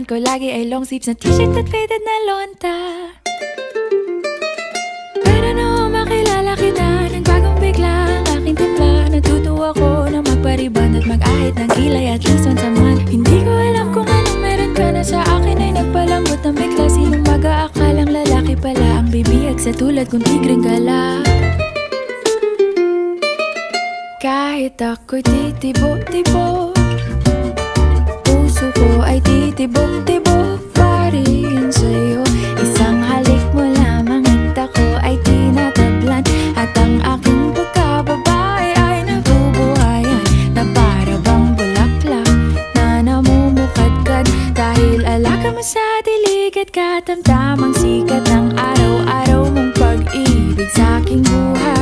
Kailangan ko lagi ay long sleeves na t-shirt at faded na lonta. Para na makilala kita, nagbagong bigla ang aking timpla. Natutuwa ko na magpariban at mag-ahit ng kilay at least once a month. Hindi ko alam kung anong meron ka na sa akin ay nagpalambot ng bigla. Sinong mag-aakalang lalaki pala ang bibihag sa tulad kong tigreng gala. Kahit ako'y titibo-tibo, puso ko ay titibok-tibok pa rin sa'yo. Isang halik mo lamang at ako ay tinatablan, at ang aking pagkababae ay nabubuhayan na para bang bulaklak na namumukadkad. Dahil alaga mo sa dilig at katamtamang sikat ng araw-araw mong pag-ibig sa aking buhay.